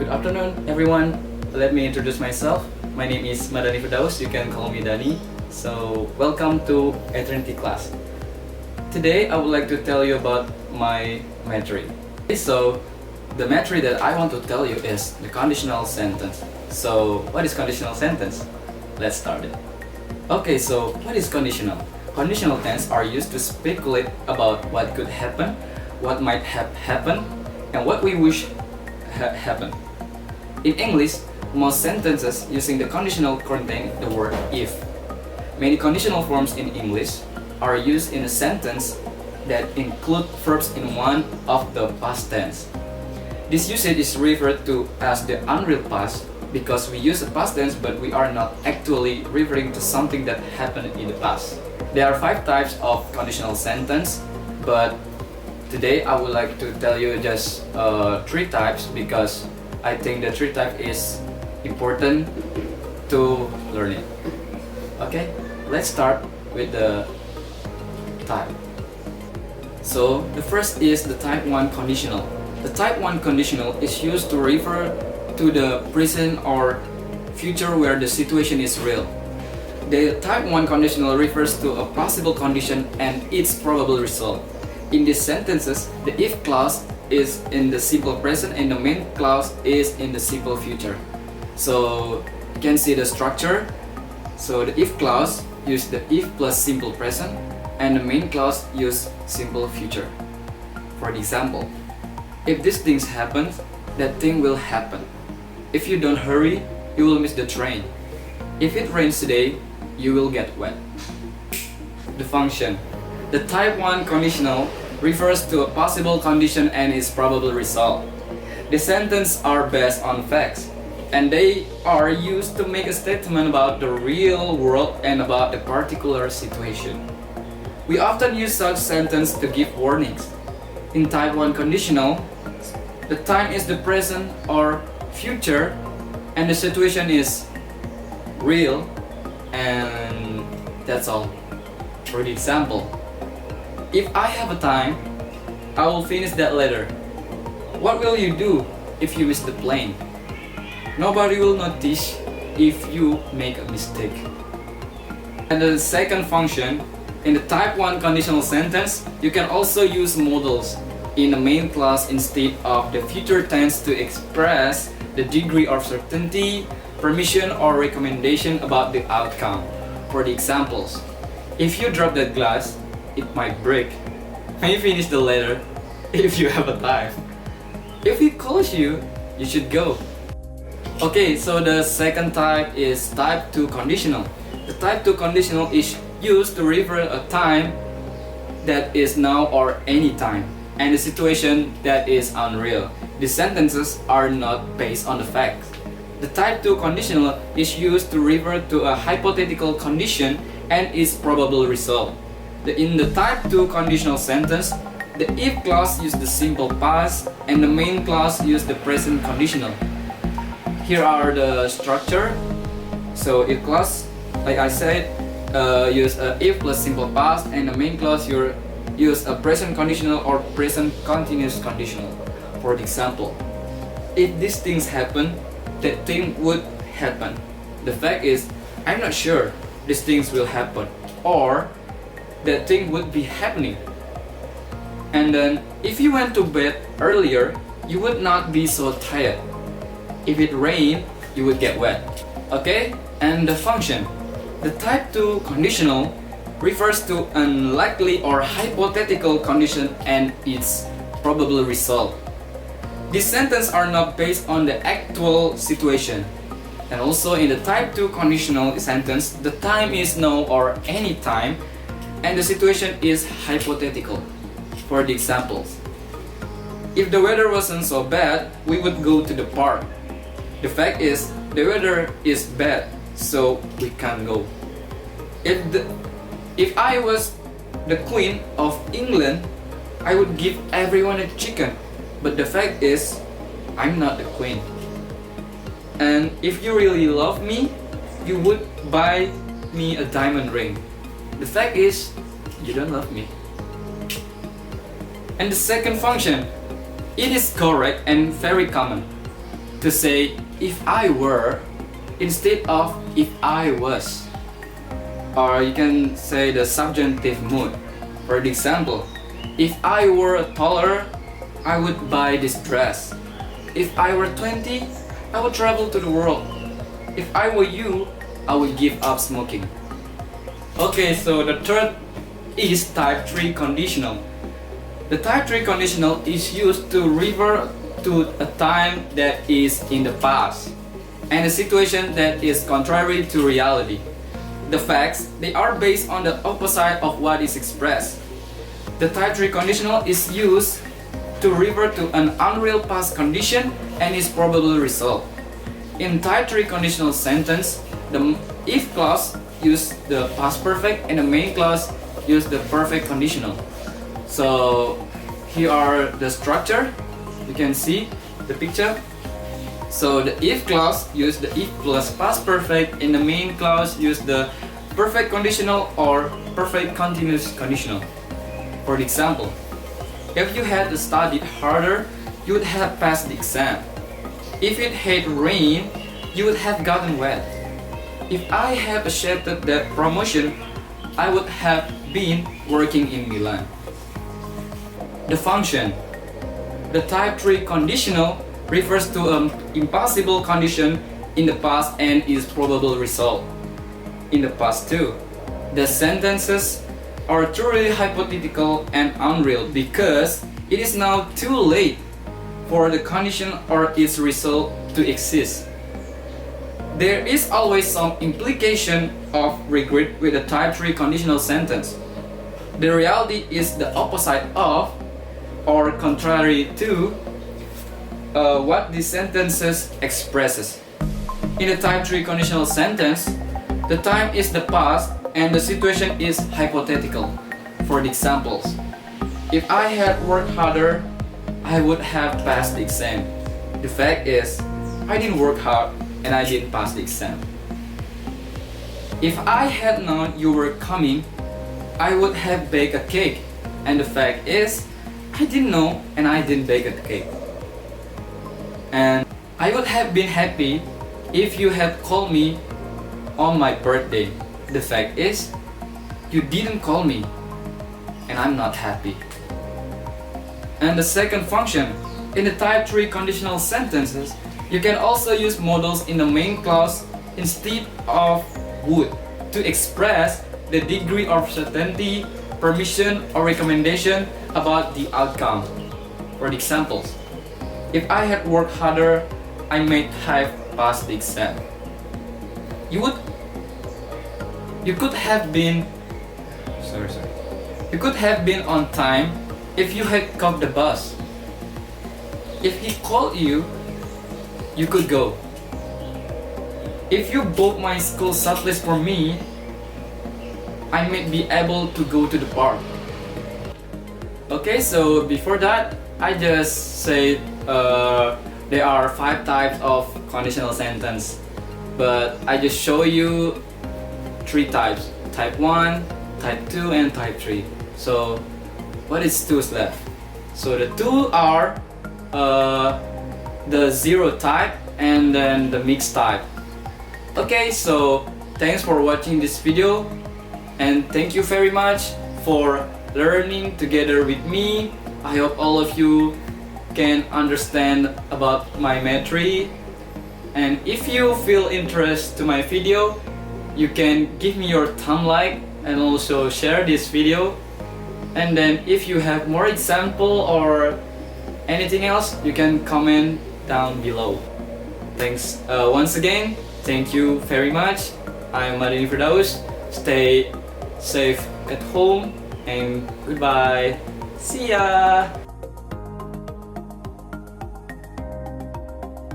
Good afternoon, everyone. Let me introduce myself. My name is Madani Firdaus. You can call me Dani. So, welcome to Eternity class. Today, I would like to tell you about my mastery. So, the mastery that I want to tell you is the conditional sentence. So, what is conditional sentence? Let's start it. Okay, so what is conditional? Conditional tense are used to speculate about what could happen, what might have happened, and what we wish happen. In English, most sentences using the conditional contain the word if. Many conditional forms in English are used in a sentence that include verbs in one of the past tense. This usage is referred to as the unreal past because we use a past tense but we are not actually referring to something that happened in the past. There are 5 types of conditional sentence, but today I would like to tell you just 3 types because I think the 3 type is important to learn it. Okay, let's start with the type. So the first is the type 1 conditional. The type 1 conditional is used to refer to the present or future where the situation is real. The type 1 conditional refers to a possible condition and its probable result. In these sentences, the if clause is in the simple present and the main clause is in the simple future. So you can see the structure. So the if clause use the if plus simple present and the main clause use simple future. For example, if these things happen, that thing will happen. If you don't hurry, you will miss the train. If it rains today, you will get wet. The function. The type 1 conditional refers to a possible condition and its probable result. The sentences are based on facts, and they are used to make a statement about the real world and about the particular situation. We often use such sentences to give warnings. In type 1 conditional, the time is the present or future and the situation is real, and that's all. For the example, if I have a time, I will finish that letter. What will you do if you miss the plane? Nobody will notice if you make a mistake. And the second function, in the type 1 conditional sentence, you can also use modals in the main clause instead of the future tense to express the degree of certainty, permission, or recommendation about the outcome. For the examples, if you drop that glass, it might break. When you finish the letter, if you have a time. If he calls you, you should go. Okay, so the second type is type 2 conditional. The type 2 conditional is used to refer a time that is now or any time, and a situation that is unreal. The sentences are not based on the facts. The type 2 conditional is used to refer to a hypothetical condition and its probable result. In the type 2 conditional sentence, the if clause uses the simple past and the main clause uses the present conditional. Here are the structure. So if clause, like I said, use a if plus simple past, and the main clause use a present conditional or present continuous conditional. For example, if these things happen, that thing would happen. The fact is, I'm not sure these things will happen, or that thing would be happening. And then, if you went to bed earlier, you would not be so tired. If it rained, you would get wet. Okay? And the function. The type 2 conditional refers to unlikely or hypothetical condition and its probable result. These sentences are not based on the actual situation. And also in the type 2 conditional sentence, the time is now or any time, and the situation is hypothetical. For the examples, if the weather wasn't so bad, we would go to the park. The fact is, the weather is bad, so we can't go. If I was the Queen of England, I would give everyone a chicken. But the fact is, I'm not the queen. And if you really love me, you would buy me a diamond ring. The fact is, you don't love me. And the second function, it is correct and very common. to say if I were instead of if I was. Or you can say the subjunctive mood. For example, if I were taller, I would buy this dress. If I were 20, I would travel to the world. If I were you, I would give up smoking. Okay, so the third is type 3 conditional. The type 3 conditional is used to refer to a time that is in the past and a situation that is contrary to reality. The facts, they are based on the opposite of what is expressed. The type 3 conditional is used to refer to an unreal past condition and its probable result. In type 3 conditional sentence, the if clause use the past perfect and the main clause use the perfect conditional. So here are the structure. You can see the picture. So the if clause use the if plus past perfect and the main clause use the perfect conditional or perfect continuous conditional. For example, if you had studied harder, you would have passed the exam. If it had rained, you would have gotten wet. If I had accepted that promotion, I would have been working in Milan. The function. The type 3 conditional refers to an impossible condition in the past and its probable result in the past too. The sentences are truly hypothetical and unreal because it is now too late for the condition or its result to exist. There is always some implication of regret with a type 3 conditional sentence. The reality is the opposite of or contrary to what the sentences expresses. In a type 3 conditional sentence, the time is the past and the situation is hypothetical. For the examples, if I had worked harder, I would have passed the exam. The fact is, I didn't work hard and I didn't pass the exam. If I had known you were coming, I would have baked a cake. And the fact is, I didn't know and I didn't bake a cake. And I would have been happy if you had called me on my birthday. The fact is, you didn't call me and I'm not happy. And the second function, in the type 3 conditional sentences, you can also use modals in the main clause instead of would to express the degree of certainty, permission or recommendation about the outcome. For the examples, if I had worked harder, I might have passed the exam. You could have been You could have been on time if you had caught the bus. If he called you, you could go. If you bought my school surplus for me, I might be able to go to the park. Okay, so before that, I just said there are 5 types of conditional sentence, but I just show you 3 types: type 1, type 2, and type 3. So what is 2 left? So the 2 are the 0 type and then the mixed type. Okay, so thanks for watching this video and thank you very much for learning together with me. I hope all of you can understand about my math tree, and if you feel interest to my video, you can give me your thumb like and also share this video. And then if you have more example or anything else, you can comment down below. Thanks once again. Thank you very much. I'm Madani Firdaus. Stay safe at home and goodbye. See ya!